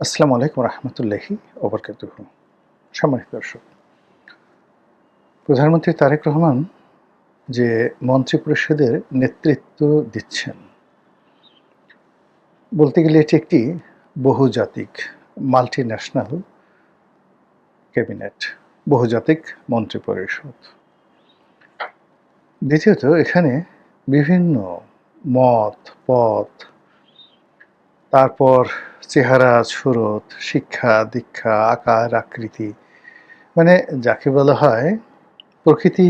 আসসালামু আলাইকুম রহমতুল্লাহি ওবরকাতুহু। সম্মানিত দর্শক, প্রধানমন্ত্রী তারেক রহমান যে মন্ত্রিপরিষদের নেতৃত্ব দিচ্ছেন, বলতে গেলে এটি একটি বহুজাতিক মাল্টিন্যাশনাল ক্যাবিনেট, বহুজাতিক মন্ত্রিপরিষদ। দ্বিতীয়ত, এখানে বিভিন্ন মত, পথ, তারপর চেহারা, সুরত, শিক্ষা, দীক্ষা, আকার, আকৃতি, মানে যাকে বলা হয় প্রকৃতি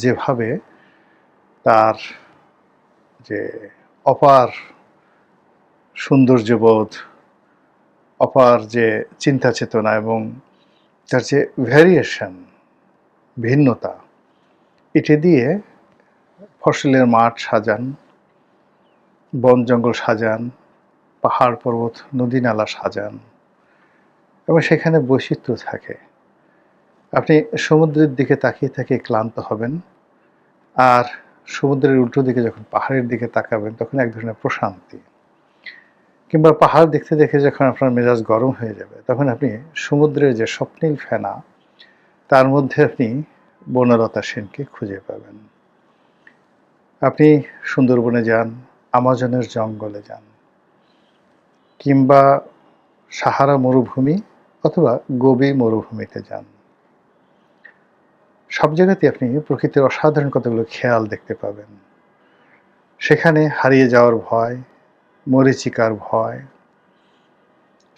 যেভাবে তার যে অপার সৌন্দর্যবোধ, অপার যে চিন্তা চেতনা এবং তার যে ভ্যারিয়েশন, ভিন্নতা, এটি দিয়ে ফসলের মাঠ সাজান, বন জঙ্গল সাজান, পাহাড় পর্বত নদী নালা সাজান এবং সেখানে বৈচিত্র্য থাকে। আপনি সমুদ্রের দিকে তাকিয়ে তাকিয়ে ক্লান্ত হবেন, আর সমুদ্রের উল্টো দিকে যখন পাহাড়ের দিকে তাকাবেন তখন এক ধরনের প্রশান্তি। কিংবা পাহাড় দেখতে দেখে যখন আপনার মেজাজ গরম হয়ে যাবে তখন আপনি সমুদ্রের যে স্বপ্নীল ফেনা, তার মধ্যে আপনি বনলতা সেনকে খুঁজে পাবেন। আপনি সুন্দরবনে যান, আমাজনের জঙ্গলে যান, কিংবা সাহারা মরুভূমি অথবা গোবি মরুভূমিতে যান, সব জায়গাতে আপনি প্রকৃতির অসাধারণ কতগুলো খেয়াল দেখতে পাবেন। সেখানে হারিয়ে যাওয়ার ভয়, মরীচিকার ভয়,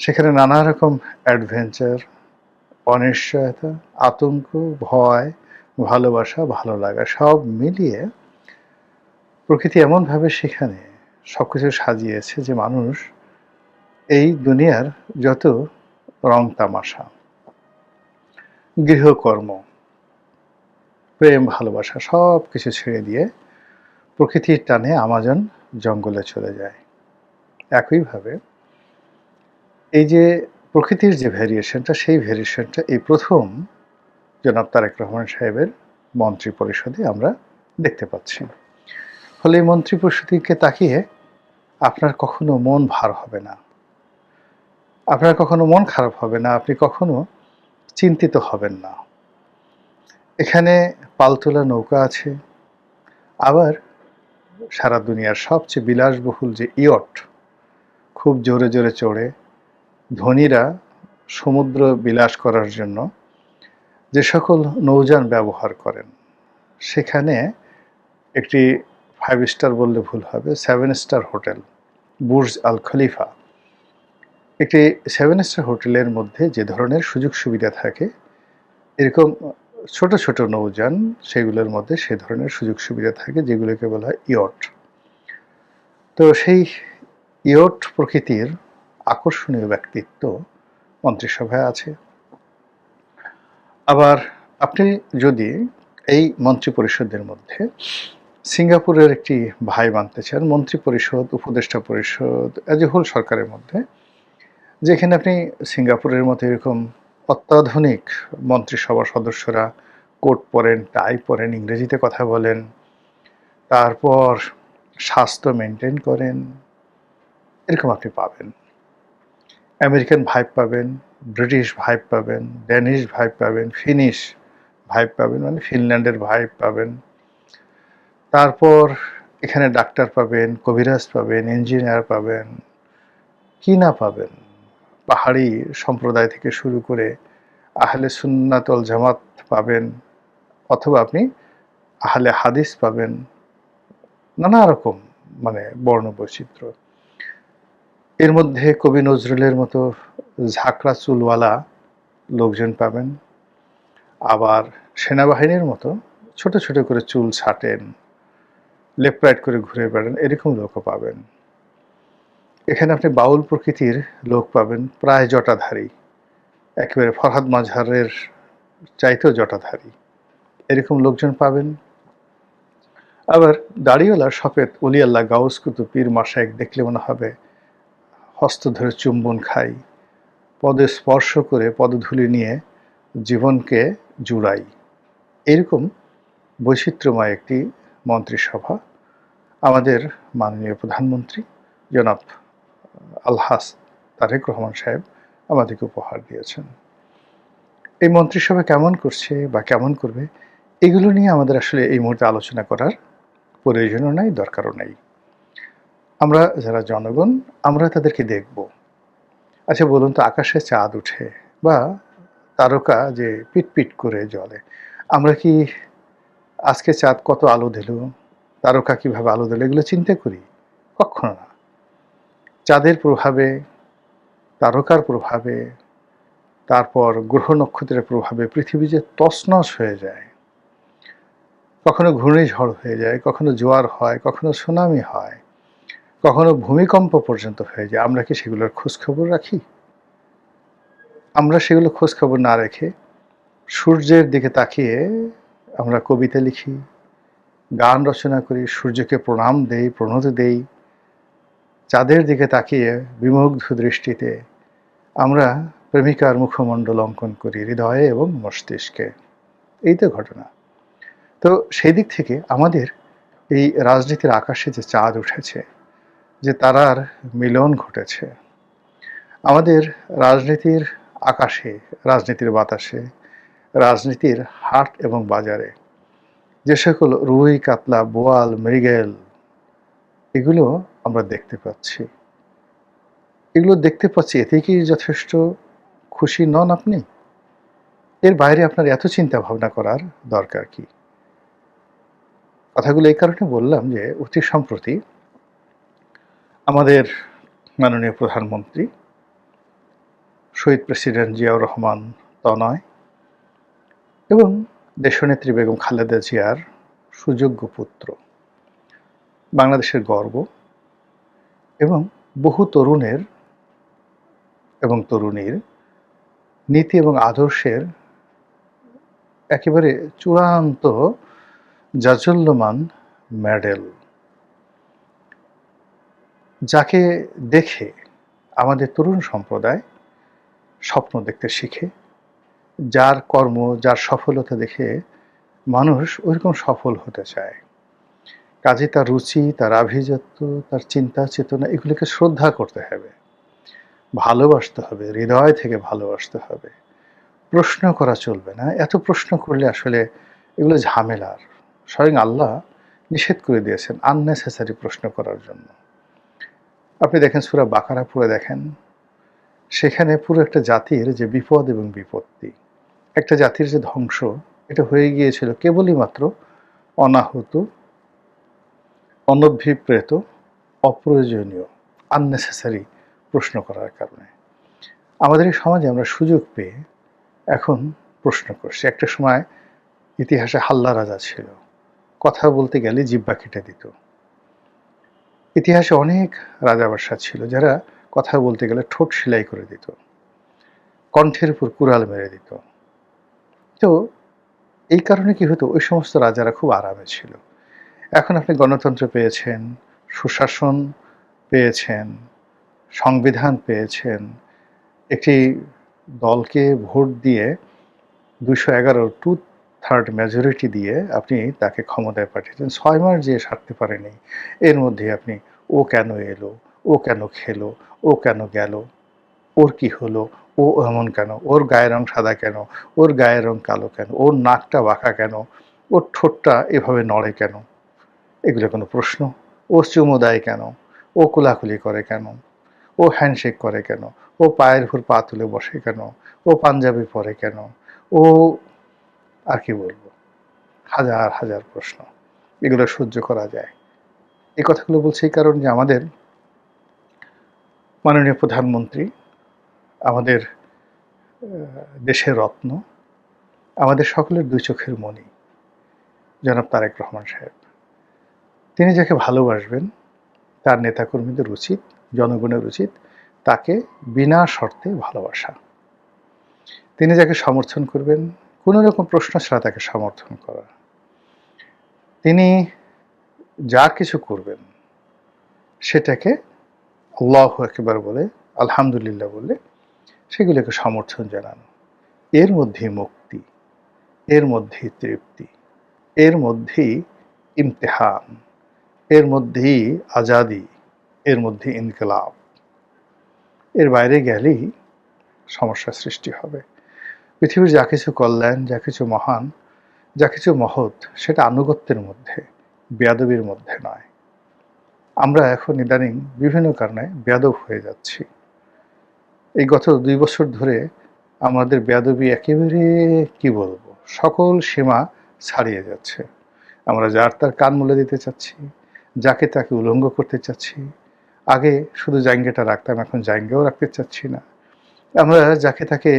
সেখানে নানা রকম অ্যাডভেঞ্চার, অনিশ্চয়তা, আতঙ্ক, ভয়, ভালোবাসা, ভালো লাগা সব মিলিয়ে প্রকৃতি এমনভাবে সেখানে সবকিছু সাজিয়েছে যে মানুষ এই দুনিয়ার যত রং তামাশা, গৃহকর্ম, প্রেম, ভালোবাসা সব কিছু ছেড়ে দিয়ে প্রকৃতির টানে আমাজন জঙ্গলে চলে যায়। একইভাবে এই যে প্রকৃতির যে ভ্যারিয়েশনটা, সেই ভ্যারিয়েশনটা এই প্রথম জনাব তারেক রহমান সাহেবের মন্ত্রিপরিষদে আমরা দেখতে পাচ্ছি। ফলে এই মন্ত্রিপরিষদকে তাকিয়ে আপনার কখনো মন ভার হবে না, আপনার কখনো মন খারাপ হবে না, আপনি কখনো চিন্তিত হবেন না। এখানে পালতোলা নৌকা আছে, আবার সারা দুনিয়ার সবচেয়ে বিলাসবহুল যে ইয়ট, খুব জোরে জোরে চড়ে ধনীরা সমুদ্র বিলাস করার জন্য যে সকল নৌযান ব্যবহার করেন, সেখানে একটি 5 স্টার বললে ভুল হবে, 7 স্টার হোটেল বুর্জ আল খলিফা, একটি 7 স্টার হোটেলের মধ্যে যে ধরনের সুযোগ সুবিধা থাকে, এরকম ছোট ছোট নৌযান, সেগুলোর মধ্যে সে ধরনের সুযোগ সুবিধা থাকে যেগুলোকে বলা হয় ইয়ট। তো সেই ইয়ট প্রকৃতির আকর্ষণীয় ব্যক্তিত্ব মন্ত্রিসভায় আছে। আবার আপনি যদি এই মন্ত্রিপরিষদের মধ্যে সিঙ্গাপুরের একটি ভাই মানতে চান, মন্ত্রিপরিষদ, উপদেষ্টা পরিষদ, এজ এ হোল সরকারের মধ্যে, যেখানে আপনি সিঙ্গাপুরের মতো এরকম অত্যাধুনিক মন্ত্রিসভার সদস্যরা কোট পরেন, টাই পরেন, ইংরেজিতে কথা বলেন, তারপর স্বাস্থ্য মেনটেন করেন, এরকম আপনি পাবেন। আমেরিকান ভাইব পাবেন, ব্রিটিশ ভাইব পাবেন, ড্যানিশ ভাইব পাবেন, ফিনিশ ভাইব পাবেন, মানে ফিনল্যান্ডের ভাইব পাবেন। তারপর এখানে ডাক্তার পাবেন, কবিরাজ পাবেন, ইঞ্জিনিয়ার পাবেন, কি না পাবেন। পাহাড়ি সম্প্রদায় থেকে শুরু করে আহলে সুন্নাত ওয়াল জামাত পাবেন, অথবা আপনি আহলে হাদিস পাবেন, নানা রকম মানে বর্ণ বৈচিত্র্য। এর মধ্যে কবি নজরুলের মতো ঝাঁকড়া চুলওয়ালা লোকজন পাবেন, আবার সেনাবাহিনীর মতো ছোট ছোট করে চুল ছাটেন, লেফট রাইট করে ঘুরে বেড়ান, এরকম লোকও পাবেন। এখানে আপনি বাউল প্রকৃতির লোক পাবেন, প্রায় জটাধারী, একেবারে ফরহাদ মাঝহারের চাইতেও জটাধারী, এরকম লোকজন পাবেন। আবার দাড়িওয়ালা সফেদ অলি আল্লাহ, গাউস কুতুব, পীর মাশায়েখ দেখলে মনে হবে হস্ত ধরে চুম্বন খাই, পদে স্পর্শ করে পদধূলি নিয়ে জীবনকে জুড়াই, এরকম বৈচিত্র্যময় একটি মন্ত্রিসভা আমাদের মাননীয় প্রধানমন্ত্রী জনাব আলহাজ তারেক রহমান সাহেব আমাদেরকে উপহার দিয়েছেন। এই মন্ত্রিসভা কেমন করছে বা কেমন করবে, এগুলো নিয়ে আমাদের আসলে এই মুহূর্তে আলোচনা করার প্রয়োজনও নাই, দরকারও নাই। আমরা যারা জনগণ, আমরা তাদেরকে দেখব। আচ্ছা বলুন তো, আকাশে চাঁদ উঠে বা তারকা যে পিটপিট করে জ্বলে, আমরা কি আজকে চাঁদ কত আলো দিল, তারকা কিভাবে আলো দিল, এগুলো চিন্তা করি? কখনো না। চাঁদের প্রভাবে, তারকার প্রভাবে, তারপর গ্রহ নক্ষত্রের প্রভাবে পৃথিবী যে তছনছ হয়ে যায়, কখনো ঘূর্ণিঝড় হয়ে যায়, কখনো জোয়ার হয়, কখনো সুনামি হয়, কখনো ভূমিকম্প পর্যন্ত হয়ে যায়। আমরা কি সেগুলোর খোঁজখবর রাখি? আমরা সেগুলো খোঁজখবর না রেখে সূর্যের দিকে তাকিয়ে আমরা কবিতা লিখি, গান রচনা করি, সূর্যকে প্রণাম দেই, প্রণতি দেই। চাঁদের দিকে তাকিয়ে বিমুগ্ধ দৃষ্টিতে আমরা প্রেমিকার মুখমণ্ডল অঙ্কন করি হৃদয়ে এবং মস্তিষ্কে। এই তো ঘটনা। তো সেই দিক থেকে আমাদের এই রাজনীতির আকাশে যে চাঁদ উঠেছে, যে তারার মিলন ঘটেছে, আমাদের রাজনীতির আকাশে, রাজনীতির বাতাসে, রাজনীতির হাট এবং বাজারে যে সকল রুই, কাতলা, বোয়াল, মৃগেল, এগুলো আমরা দেখতে পাচ্ছি। এগুলো দেখতে পাচ্ছি, এতেই কি যথেষ্ট খুশি নন আপনি? এর বাইরে আপনার এত চিন্তা ভাবনা করার দরকার কি? কথাগুলো এই কারণে বললাম যে অতি সম্প্রতি আমাদের মাননীয় প্রধানমন্ত্রী শহীদ প্রেসিডেন্ট জিয়াউর রহমান তনয় এবং দেশনেত্রী বেগম খালেদা জিয়ার সুযোগ্য পুত্র, বাংলাদেশের গর্ব এবং বহু তরুণের এবং তরুণীর নীতি এবং আদর্শের একেবারে চূড়ান্ত জাজ্বল্যমান মেডেল, যাকে দেখে আমাদের তরুণ সম্প্রদায় স্বপ্ন দেখতে শিখে, যার কর্ম, যার সফলতা দেখে মানুষ ওইরকম সফল হতে চায়। কাজে তার রুচি, তার আভিজাত্য, তার চিন্তা চেতনা, এগুলোকে শ্রদ্ধা করতে হবে, ভালোবাসতে হবে, হৃদয় থেকে ভালোবাসতে হবে। প্রশ্ন করা চলবে না। এত প্রশ্ন করলে আসলে এগুলো ঝামেলার। স্বয়ং আল্লাহ নিষেধ করে দিয়েছেন আননেসেসারি প্রশ্ন করার জন্য। আপনি দেখেন সূরা বাকারা পড়ে দেখেন, সেখানে পুরো একটা জাতির যে বিপদ এবং বিপত্তি, একটা জাতির যে ধ্বংস, এটা হয়ে গিয়েছিল কেবলই মাত্র অনাহুত, অনভিপ্রেত, অপ্রয়োজনীয়, আননেসেসারি প্রশ্ন করার কারণে। আমাদের এই সমাজে আমরা সুযোগ পেয়ে এখন প্রশ্ন করছি। একটা সময় ইতিহাসে হাল্লা রাজা ছিল, কথা বলতে গেলে জিহ্বা কেটে দিত। ইতিহাসে অনেক রাজাবাদশা ছিল যারা কথা বলতে গেলে ঠোঁট সেলাই করে দিত, কণ্ঠের উপর কুড়াল মেরে দিত। তো এই কারণে কি হতো, ওই সমস্ত রাজারা খুব আরামে ছিল। এখন আপনি গণতন্ত্র পেয়েছেন, সুশাসন পেয়েছেন, সংবিধান পেয়েছেন, একটি দলকে ভোট দিয়ে ২১১ 2/3 মেজরিটি দিয়ে আপনি তাকে ক্ষমতায় পাঠিয়েছেন। ৬ মাস যে সারতে পারেনি, এর মধ্যে আপনি ও কেন এলো, ও কেন খেলো, ও কেন গেল, ওর কি হলো, ও এমন কেন, ওর গায়ের রং সাদা কেন, ওর গায়ের রং কালো কেন, ওর নাকটা বাঁকা কেন, ওর ঠোঁটটা এভাবে নড়ে কেন, এগুলো কোনো প্রশ্ন? ও চুমু দেয় কেন, ও কোলাকুলি করে কেন, ও হ্যান্ডশেক করে কেন, ও পায়ের উপর পা তুলে বসে কেন, ও পাঞ্জাবি পরে কেন, ও আর কি বলবো, হাজার হাজার প্রশ্ন। এগুলো সহ্য করা যায়? এই কথাগুলো বলছি এই কারণ যে আমাদের মাননীয় প্রধানমন্ত্রী, আমাদের দেশের রত্ন, আমাদের সকলের দুই চোখের মণি জনাব তারেক রহমান সাহেব, তিনি যাকে ভালোবাসবেন তার নেতাকর্মীদের উচিত, জনগণের উচিত তাকে বিনা শর্তে ভালোবাসা। তিনি যাকে সমর্থন করবেন, কোনো রকম প্রশ্ন ছাড়া তাকে সমর্থন করা। তিনি যা কিছু করবেন সেটাকে আল্লাহু আকবার বলে, আলহামদুলিল্লাহ বলে সেগুলোকে সমর্থন জানানো। এর মধ্যেই মুক্তি, এর মধ্যেই তৃপ্তি, এর মধ্যেই ইমতিহান, এর মধ্যেই আজাদি, এর মধ্যে ইনকিলাব। এর বাইরে গেলেই সমস্যার সৃষ্টি হবে। পৃথিবীর যা কিছু কল্যাণ, যা কিছু মহান, যা কিছু মহৎ, সেটা আনুগত্যের মধ্যে, বেয়াদবির মধ্যে নয়। আমরা এখন ইদানিং বিভিন্ন কারণে বেয়াদব হয়ে যাচ্ছি। এই গত ২ বছর ধরে আমাদের বেয়াদবি একেবারে কি বলবো, সকল সীমা ছাড়িয়ে যাচ্ছে। আমরা যার তার কান মূলে দিতে চাচ্ছি, যাকে তাকে উলঙ্গ করতে চাচ্ছি। আগে শুধু জাইঙ্গাটা রাখতাম, এখন জাইঙ্গাও রাখতে চাচ্ছি না। আমরা যাকে তাকে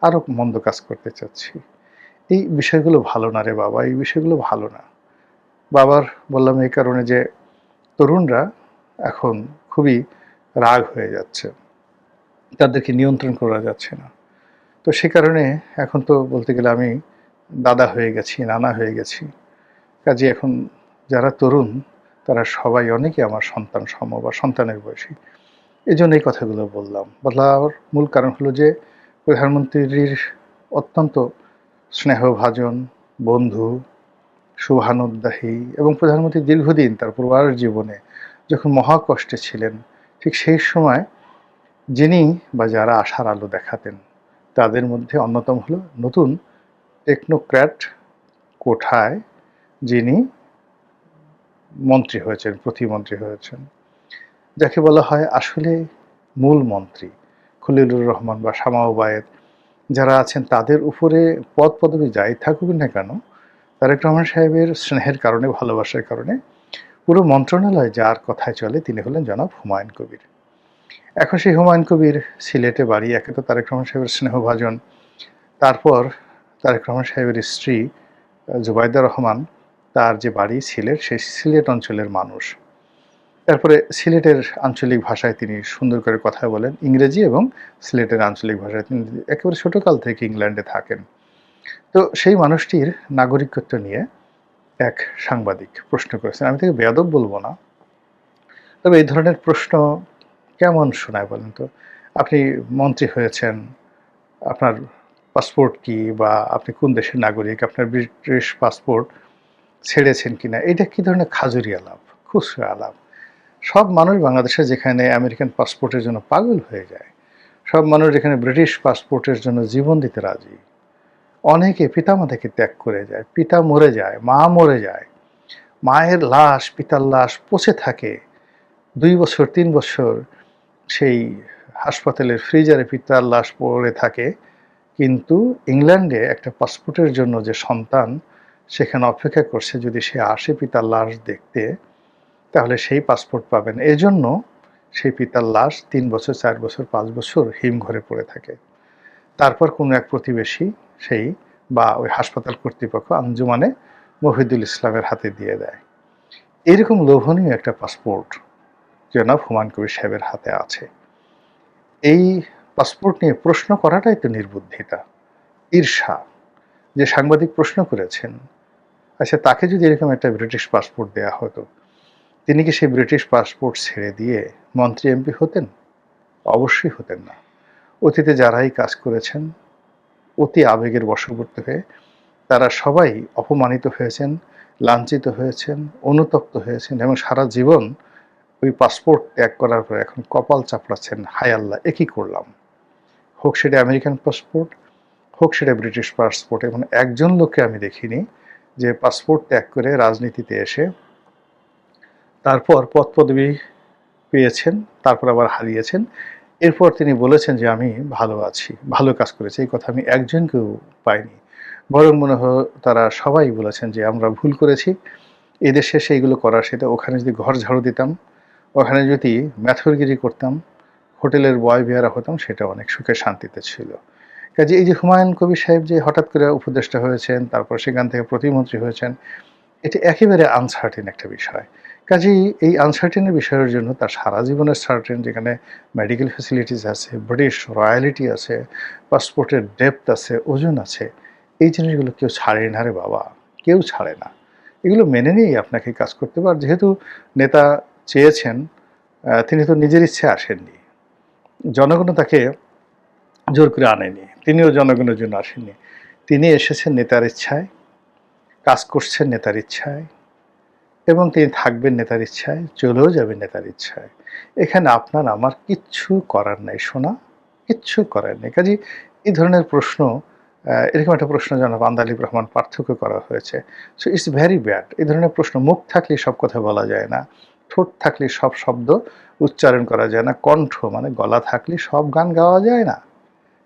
আরো মন্দ কাজ করতে চাচ্ছি। এই বিষয়গুলো ভালো না রে বাবা, এই বিষয়গুলো ভালো না। বাবার বললাম এই কারণে যে তরুণরা এখন খুবই রাগ হয়ে যাচ্ছে, তাদেরকে নিয়ন্ত্রণ করা যাচ্ছে না। তো সে কারণে এখন তো বলতে গেলে আমি দাদা হয়ে গেছি, নানা হয়ে গেছি। কাজে এখন যারা তরুণ তারা সবাই অনেকে আমার সন্তান সম বা সন্তানের বয়সী। এই জন্য এই কথাগুলো বলার মূল কারণ হলো যে প্রধানমন্ত্রীর অত্যন্ত স্নেহভাজন বন্ধু, শুভানুদ্দাহী এবং প্রধানমন্ত্রী দীর্ঘদিন তার পরিবার জীবনে যখন মহাকষ্টে ছিলেন, ঠিক সেই সময় যিনি বা যারা আশার আলো দেখাতেন তাদের মধ্যে অন্যতম হলো নতুন টেকনোক্র্যাট কোঠায় যিনি মন্ত্রী হয়েছেন, প্রতিমন্ত্রী হয়েছেন, যাকে বলা হয় আসলে মূল মন্ত্রী খলিলুর রহমান বা শামা ওবায়েদ যারা আছেন, তাদের উপরে পদ পদবি যাই থাকুক না কেন, তারেক রহমান সাহেবের স্নেহের কারণে, ভালোবাসার কারণে পুরো মন্ত্রণালয় যার কথায় চলে তিনি হলেন জনাব হুমায়ুন কবির। এখন সেই হুমায়ুন কবির সিলেটে বাড়ি, একে তো তারেক রহমান সাহেবের স্নেহভাজন, তারপর তারেক রহমান সাহেবের স্ত্রী জুবাইদা রহমান, তার যে বাড়ি সিলেট, সেই সিলেট অঞ্চলের মানুষ। তারপরে সিলেটের আঞ্চলিক ভাষায় তিনি সুন্দর করে কথা বলেন, ইংরেজি এবং সিলেটের আঞ্চলিক ভাষায়। তিনি একেবারে ছোটকাল থেকে ইংল্যান্ডে থাকেন। তো সেই মানুষটির নাগরিকত্ব নিয়ে এক সাংবাদিক প্রশ্ন করেছেন। আমি তাকে বেয়াদব বলবো না, তবে এই ধরনের প্রশ্ন কেমন শোনায় বলেন তো? আপনি মন্ত্রী হয়েছেন, আপনার পাসপোর্ট কি, বা আপনি কোন দেশের নাগরিক, আপনার ব্রিটিশ পাসপোর্ট ছেড়েছেন কিনা, এটা কি ধরনের খাজুরি আলাপ, খুচরা আলাপ? সব মানুষ বাংলাদেশে যেখানে আমেরিকান পাসপোর্টের জন্য পাগল হয়ে যায়, সব মানুষ যেখানে ব্রিটিশ পাসপোর্টের জন্য জীবন দিতে রাজি, অনেকে পিতামাতাকে ত্যাগ করে যায়, পিতা মরে যায়, মা মরে যায়, মায়ের লাশ, পিতার লাশ পচে থাকে ২ বছর ৩ বছর, সেই হাসপাতালের ফ্রিজারে পিতার লাশ পড়ে থাকে, কিন্তু ইংল্যান্ডে একটা পাসপোর্টের জন্য যে সন্তান সেখানে অপেক্ষা করছে, যদি সে আসে পিতার লাশ দেখতে তাহলে সেই পাসপোর্ট পাবেন। এজন্য সেই পিতার লাশ ৩ বছর ৪ বছর ৫ বছর হিমঘরে পড়ে থাকে। তারপর কোনো এক প্রতিবেশী সেই বা ওই হাসপাতাল কর্তৃপক্ষ আঞ্জুমানে মফিদুল ইসলামের হাতে দিয়ে দেয়। এরকম লোভনীয় একটা পাসপোর্ট জনাব হুমায়ুন কবির সাহেবের হাতে আছে। এই পাসপোর্ট নিয়ে প্রশ্ন করাটাই তো নির্বুদ্ধিতা, ঈর্ষা। যে সাংবাদিক প্রশ্ন করেছেন, আচ্ছা তাকে যদি এরকম একটা ব্রিটিশ পাসপোর্ট দেয়া হতো, তিনি কি সেই ব্রিটিশ পাসপোর্ট ছেড়ে দিয়ে মন্ত্রী এমপি হতেন? অবশ্যই হতেন না। অতীতে যারাই কাজ করেছেন অতি আবেগের বশবর্তী হয়ে তারা সবাই অপমানিত হয়েছেন, লাঞ্ছিত হয়েছেন, অনুতপ্ত হয়েছেন এবং সারা জীবন ওই পাসপোর্ট ত্যাগ করার পর এখন কপাল চাপড়াচ্ছেন, হায় আল্লাহ এ কি করলাম। হোক সেটা আমেরিকান পাসপোর্ট, হোক সেটা ব্রিটিশ পাসপোর্ট, এবং একজন লোককে আমি দেখিনি যে পাসপোর্ট ত্যাগ করে রাজনীতিতে এসে তারপর পদ পদবি পেয়েছেন, তারপর আবার হারিয়েছেন, এরপর তিনি বলেছেন যে আমি ভালো আছি, ভালো কাজ করেছি। এই কথা আমি একজনকেও পাইনি। বরং মনে হয় তারা সবাই বলেছেন যে আমরা ভুল করেছি, এদেশে সেইগুলো করার, সেটা ওখানে যদি ঘর ঝাড়ু দিতাম, ওখানে যদি মেথরগিরি করতাম, হোটেলের বয় বিহারা হতাম, সেটা অনেক সুখে শান্তিতে ছিল। কাজে এই যে হুমায়ুন কবির সাহেব যে হঠাৎ করে উপদেষ্টা হয়েছেন, তারপর সেখান থেকে প্রতিমন্ত্রী হয়েছেন, এটা একেবারে আনসার্টেন একটা বিষয়। কাজেই এই আনসার্টেনের বিষয়ের জন্য তার সারা জীবনের সার্টেন, যেখানে মেডিকেল ফ্যাসিলিটিস আছে, ব্রিটিশ রয়্যালিটি আছে, পাসপোর্টের ডেপথ আছে, ওজন আছে, এই জিনিসগুলো কেউ ছাড়ে না রে বাবা, কেউ ছাড়ে না। এগুলো মেনে নিয়েই আপনাকে কাজ করতে হবে। আর যেহেতু নেতা চেয়েছেন, তিনি তো নিজের ইচ্ছে আসেননি, জনগণও তাকে জোর করে আনেনি, তিনিও জনগণের জন্য আসেননি। তিনি এসেছেন নেতার ইচ্ছায়, কাজ করছেন নেতার ইচ্ছায়, এবং তিনি থাকবেন নেতার ইচ্ছায়, চলেও যাবেন নেতার ইচ্ছায়। এখানে আপনার আমার কিচ্ছু করার নাই সোনা, কিচ্ছু করেননি। কাজেই এই ধরনের প্রশ্ন এরকম একটা প্রশ্ন জনাব আন্দালিব রহমান পার্থক্য করা হয়েছে। So it's very bad. এই ধরনের প্রশ্ন মুখ থাকলেই সব কথা বলা যায় না। ঠোঁট থাকলে সব শব্দ উচ্চারণ করা যায় না। কণ্ঠ মানে গলা থাকলে সব গান গাওয়া যায় না।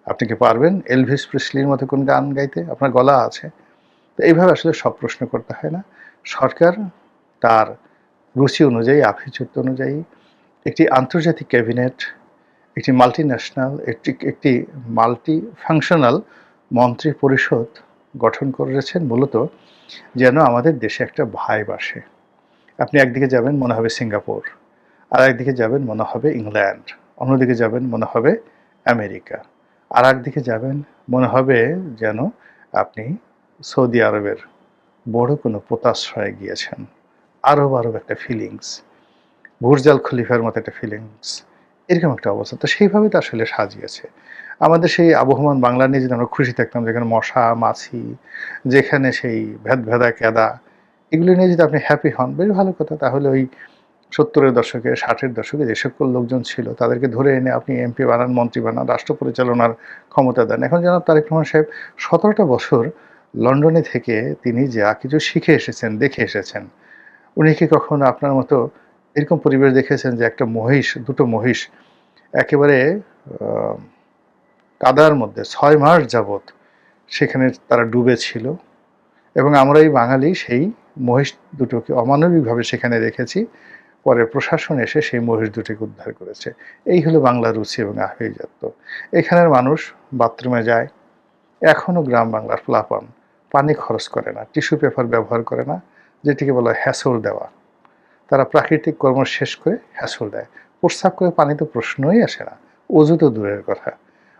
আপনি কি পারবেন এলভিস প্রিসলির মতো কোন গান গাইতে? আপনার গলা আছে। তো এইভাবে আসলে সব প্রশ্ন করতে হয় না। সরকার তার রুচি অনুযায়ী, আভিজাত্য অনুযায়ী একটি আন্তর্জাতিক ক্যাবিনেট, একটি মাল্টিন্যাশনাল, একটি মাল্টি ফাংশনাল মন্ত্রী পরিষদ গঠন করেছেন মূলত যেন আমাদের দেশে একটা ভাইব আসে। আপনি একদিকে যাবেন মনে হবে সিঙ্গাপুর, আর একদিকে যাবেন মনে হবে ইংল্যান্ড, অন্যদিকে যাবেন মনে হবে আমেরিকা, আর একদিকে যাবেন মনে হবে যেন আপনি সৌদি আরবের বড় কোনো পোতাশ্রয়ে গিয়েছেন। আরব আরব একটা ফিলিংস, বুর্জ আল খলিফার মতো একটা ফিলিংস, এরকম একটা অবস্থা। তো সেইভাবে তো আসলে সাজিয়েছে। আমাদের সেই আবহমান বাংলা নিয়ে যদি আমরা খুশি থাকতাম, যেখানে মশা মাছি, যেখানে সেই ভেদভেদা কেদা, এগুলো নিয়ে যদি আপনি হ্যাপি হন, বেশ ভালো কথা। তাহলে ওই ৭০-এর দশকে ৬০-এর দশকে যে সকল লোকজন ছিল তাদেরকে ধরে এনে আপনি এমপি বানান, মন্ত্রী বানান, রাষ্ট্র পরিচালনার ক্ষমতা দেন। এখন জনাব তারেক রহমান সাহেব ১৭টা বছর লন্ডনে থেকে তিনি যা কিছু শিখে এসেছেন, দেখে এসেছেন, উনি কি কখনো আপনার মতো এরকম পরিবেশ দেখেছেন যে একটা মহিষ, দুটো মহিষ একেবারে কাদার মধ্যে ৬ মাস যাবৎ সেখানে তারা ডুবে ছিল, এবং আমরা এই বাঙালি সেই মহিষ দুটোকে অমানবিকভাবে সেখানে রেখেছি, পরে প্রশাসন এসে সেই মহিষ দুটিকে উদ্ধার করেছে। এই হলো বাংলার রুচি এবং আভিজাত্য। এখানের মানুষ বাথরুমে যায়, এখনও গ্রাম বাংলার পোলাপান পানি খরচ করে না, টিস্যু পেপার ব্যবহার করে না, যেটিকে বলা হয় হ্যাসল দেওয়া। তারা প্রাকৃতিক কর্ম শেষ করে হ্যাসল দেয়। প্রস্রাব করে পানি তো প্রশ্নই আসে না, অজু তো দূরের কথা।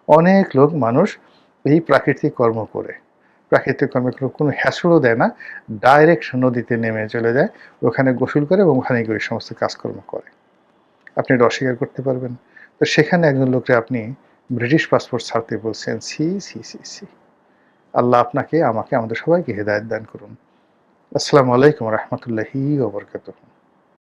অনেক লোক মানুষ এই প্রাকৃতিক কর্ম করে, প্রাকৃতিক কর্মে কোনো হ্যাসলও দেয় না, ডাইরেক্ট নদীতে নেমে চলে যায়, ওখানে গোসল করে এবং ওখানে গিয়ে সমস্ত কাজকর্ম করে। আপনি এটা অস্বীকার করতে পারবেন? তো সেখানে একজন লোককে আপনি ব্রিটিশ পাসপোর্ট ছাড়তে বলছেন। সি সি সি সি। আল্লাহ আপনাকে, আমাকে, আমাদের সবাইকে হেদায়েত দান করুন। আসসালামু আলাইকুম রহমতুল্লাহি ওয়া বারাকাতুহু।